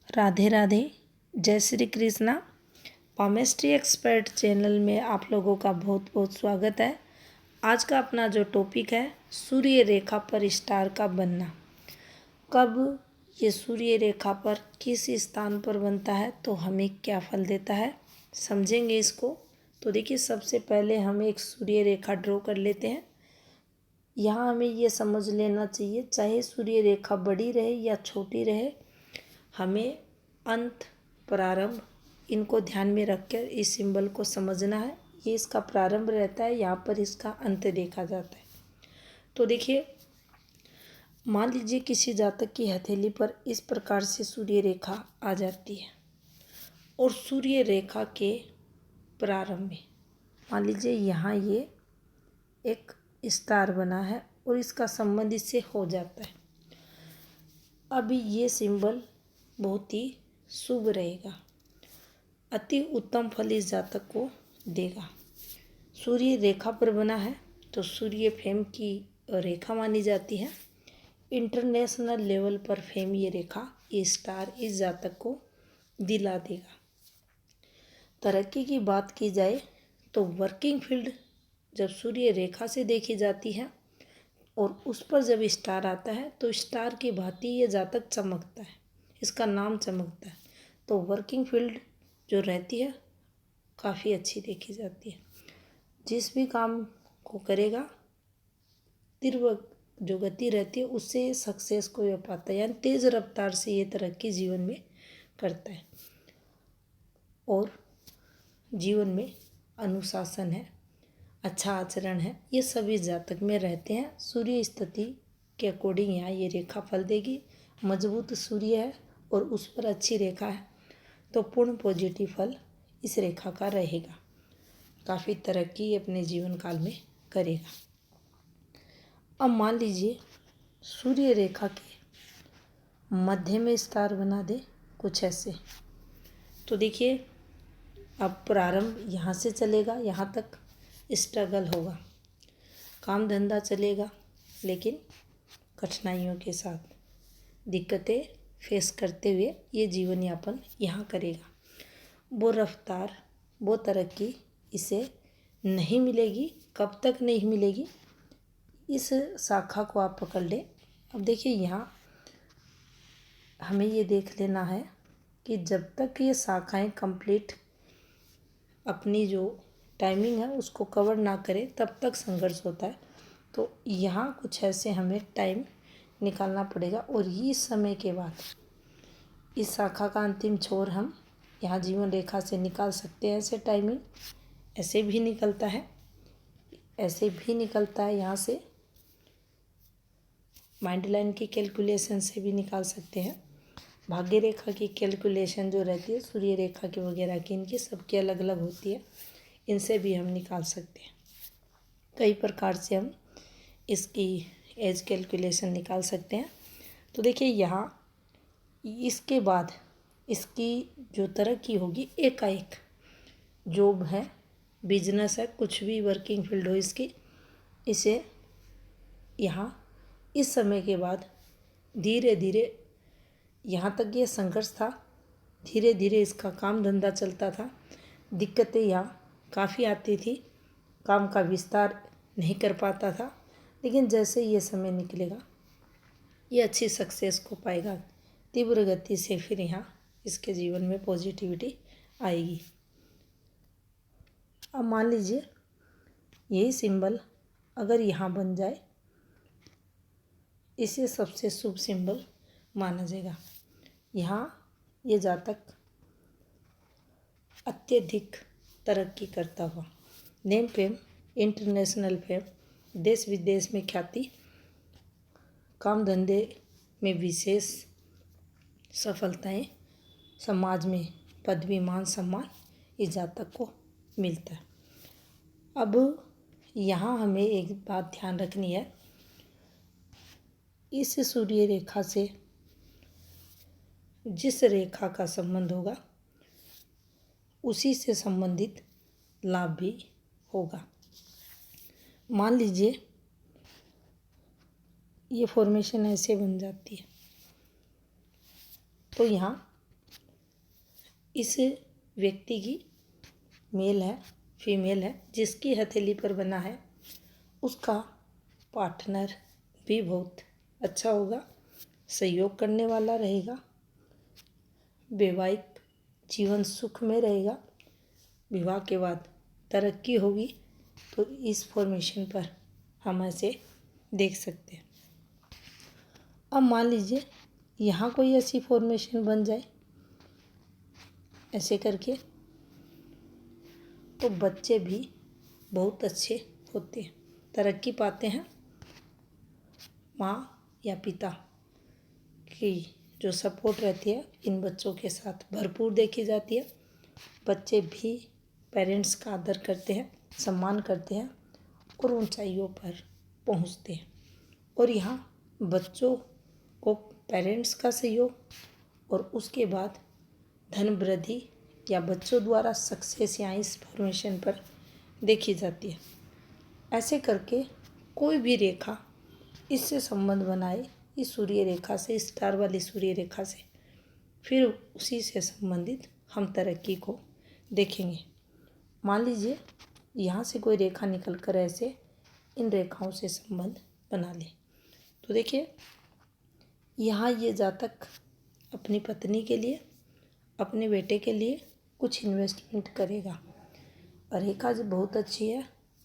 राधे राधे, जय Shri Krishna. Palmistry expert channel में आप लोगों का बहुत बहुत स्वागत है। आज का अपना जो टॉपिक है, सूर्य रेखा पर स्टार का बनना। कब ये सूर्य रेखा पर किस स्थान पर बनता है तो हमें क्या फल देता है, समझेंगे इसको। तो देखिए, सबसे पहले हम एक सूर्य रेखा ड्रॉ कर लेते हैं। यहाँ हमें ये समझ लेना चाहिए, चाहे सूर्य रेखा बड़ी रहे या छोटी रहे, हमें अंत प्रारंभ इनको ध्यान में रखकर इस सिंबल को समझना है। ये इसका प्रारंभ रहता है, यहाँ पर इसका अंत देखा जाता है। तो देखिए, मान लीजिए किसी जातक की हथेली पर इस प्रकार से सूर्य रेखा आ जाती है और सूर्य रेखा के प्रारंभ में मान लीजिए यहाँ ये एक स्टार बना है और इसका संबंध इससे हो जाता है। अभी ये सिंबल बहुत ही शुभ रहेगा, अति उत्तम फल इस जातक को देगा। सूर्य रेखा पर बना है तो सूर्य फेम की रेखा मानी जाती है। इंटरनेशनल लेवल पर फेम ये रेखा, ये स्टार इस जातक को दिला देगा। तरक्की की बात की जाए तो वर्किंग फील्ड जब सूर्य रेखा से देखी जाती है और उस पर जब स्टार आता है तो स्टार की भांति ये जातक चमकता है, इसका नाम चमकता है। तो वर्किंग फील्ड जो रहती है काफ़ी अच्छी देखी जाती है। जिस भी काम को करेगा, तीव्र जो गति रहती है उससे सक्सेस को ये पाता है, यानी तेज़ रफ्तार से ये तरक्की जीवन में करता है। और जीवन में अनुशासन है, अच्छा आचरण है, ये सभी जातक में रहते हैं। सूर्य स्थिति के अकॉर्डिंग यहाँ ये रेखा फल देगी। मजबूत सूर्य है और उस पर अच्छी रेखा है तो पूर्ण पॉजिटिव फल इस रेखा का रहेगा। काफ़ी तरक्की अपने जीवन काल में करेगा। अब मान लीजिए सूर्य रेखा के मध्य में स्टार बना दे कुछ ऐसे, तो देखिए अब प्रारंभ यहाँ से चलेगा, यहाँ तक स्ट्रगल होगा, काम धंधा चलेगा, लेकिन कठिनाइयों के साथ दिक्कतें फेस करते हुए ये जीवन यापन यहाँ करेगा। वो रफ्तार, वो तरक्की इसे नहीं मिलेगी। कब तक नहीं मिलेगी, इस शाखा को आप पकड़ लें। अब देखिए, यहाँ हमें ये देख लेना है कि जब तक ये शाखाएं कंप्लीट अपनी जो टाइमिंग है उसको कवर ना करे तब तक संघर्ष होता है। तो यहाँ कुछ ऐसे हमें टाइम निकालना पड़ेगा और इस समय के बाद इस शाखा का अंतिम छोर हम यहाँ जीवन रेखा से निकाल सकते हैं। ऐसे टाइमिंग ऐसे भी निकलता है, ऐसे भी निकलता है, यहाँ से माइंड लाइन की कैलकुलेशन से भी निकाल सकते हैं। भाग्य रेखा की कैलकुलेशन जो रहती है सूर्य रेखा की वगैरह की, इनकी सबकी अलग अलग होती है, इनसे भी हम निकाल सकते हैं। कई प्रकार से हम इसकी एज कैलकुलेशन निकाल सकते हैं। तो देखिए, यहाँ इसके बाद इसकी जो तरक्की होगी, एकाएक जॉब है, बिजनेस है, कुछ भी वर्किंग फील्ड हो इसकी, इसे यहाँ इस समय के बाद धीरे धीरे, यहाँ तक ये संघर्ष था, धीरे धीरे इसका काम धंधा चलता था, दिक्कतें यहाँ काफ़ी आती थी, काम का विस्तार नहीं कर पाता था, लेकिन जैसे ये समय निकलेगा ये अच्छी सक्सेस को पाएगा, तीव्र गति से फिर यहाँ इसके जीवन में पॉजिटिविटी आएगी। अब मान लीजिए यही सिंबल अगर यहाँ बन जाए, इसे सबसे शुभ सिंबल माना जाएगा। यहाँ ये जातक अत्यधिक तरक्की करता हुआ, नेम फेम, इंटरनेशनल फेम, देश विदेश में ख्याति, काम धंधे में विशेष सफलताएं, समाज में पदवी मान सम्मान इस जातक को मिलता है। अब यहाँ हमें एक बात ध्यान रखनी है, इस सूर्य रेखा से जिस रेखा का संबंध होगा उसी से संबंधित लाभ भी होगा। मान लीजिए ये फॉर्मेशन ऐसे बन जाती है, तो यहाँ इस व्यक्ति की मेल है, फीमेल है, जिसकी हथेली पर बना है, उसका पार्टनर भी बहुत अच्छा होगा, सहयोग करने वाला रहेगा, वैवाहिक जीवन सुख में रहेगा, विवाह के बाद तरक्की होगी। तो इस फॉर्मेशन पर हम ऐसे देख सकते हैं। अब मान लीजिए यहाँ कोई ऐसी फॉर्मेशन बन जाए ऐसे करके, तो बच्चे भी बहुत अच्छे होते हैं, तरक्की पाते हैं। माँ या पिता की जो सपोर्ट रहती है इन बच्चों के साथ भरपूर देखी जाती है। बच्चे भी पेरेंट्स का आदर करते हैं, सम्मान करते हैं और ऊंचाइयों पर पहुंचते हैं। और यहाँ बच्चों को पेरेंट्स का सहयोग और उसके बाद धन वृद्धि या बच्चों द्वारा सक्सेस यहाँ इस फॉर्मेशन पर देखी जाती है। ऐसे करके कोई भी रेखा इससे संबंध बनाए, इस सूर्य रेखा से, स्टार वाली सूर्य रेखा से, फिर उसी से संबंधित हम तरक्की को देखेंगे। मान लीजिए यहाँ से कोई रेखा निकल कर ऐसे इन रेखाओं से संबंध बना ले, तो देखिए यहाँ ये जातक अपनी पत्नी के लिए, अपने बेटे के लिए कुछ इन्वेस्टमेंट करेगा। और रेखा जब बहुत अच्छी है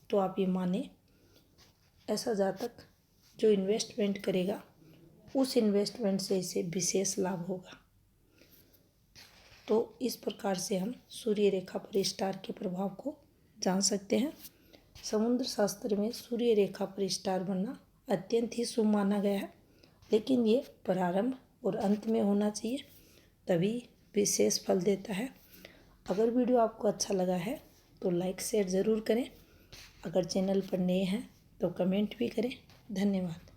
तो आप ये माने ऐसा जातक जो इन्वेस्टमेंट करेगा उस इन्वेस्टमेंट से इसे विशेष लाभ होगा। तो इस प्रकार से हम सूर्य रेखा पर स्टार के प्रभाव को जान सकते हैं। समुद्र शास्त्र में सूर्य रेखा पर स्टार बनना अत्यंत ही शुभ माना गया है, लेकिन ये प्रारंभ और अंत में होना चाहिए, तभी विशेष फल देता है। अगर वीडियो आपको अच्छा लगा है तो लाइक शेयर ज़रूर करें। अगर चैनल पर नए हैं तो कमेंट भी करें। धन्यवाद।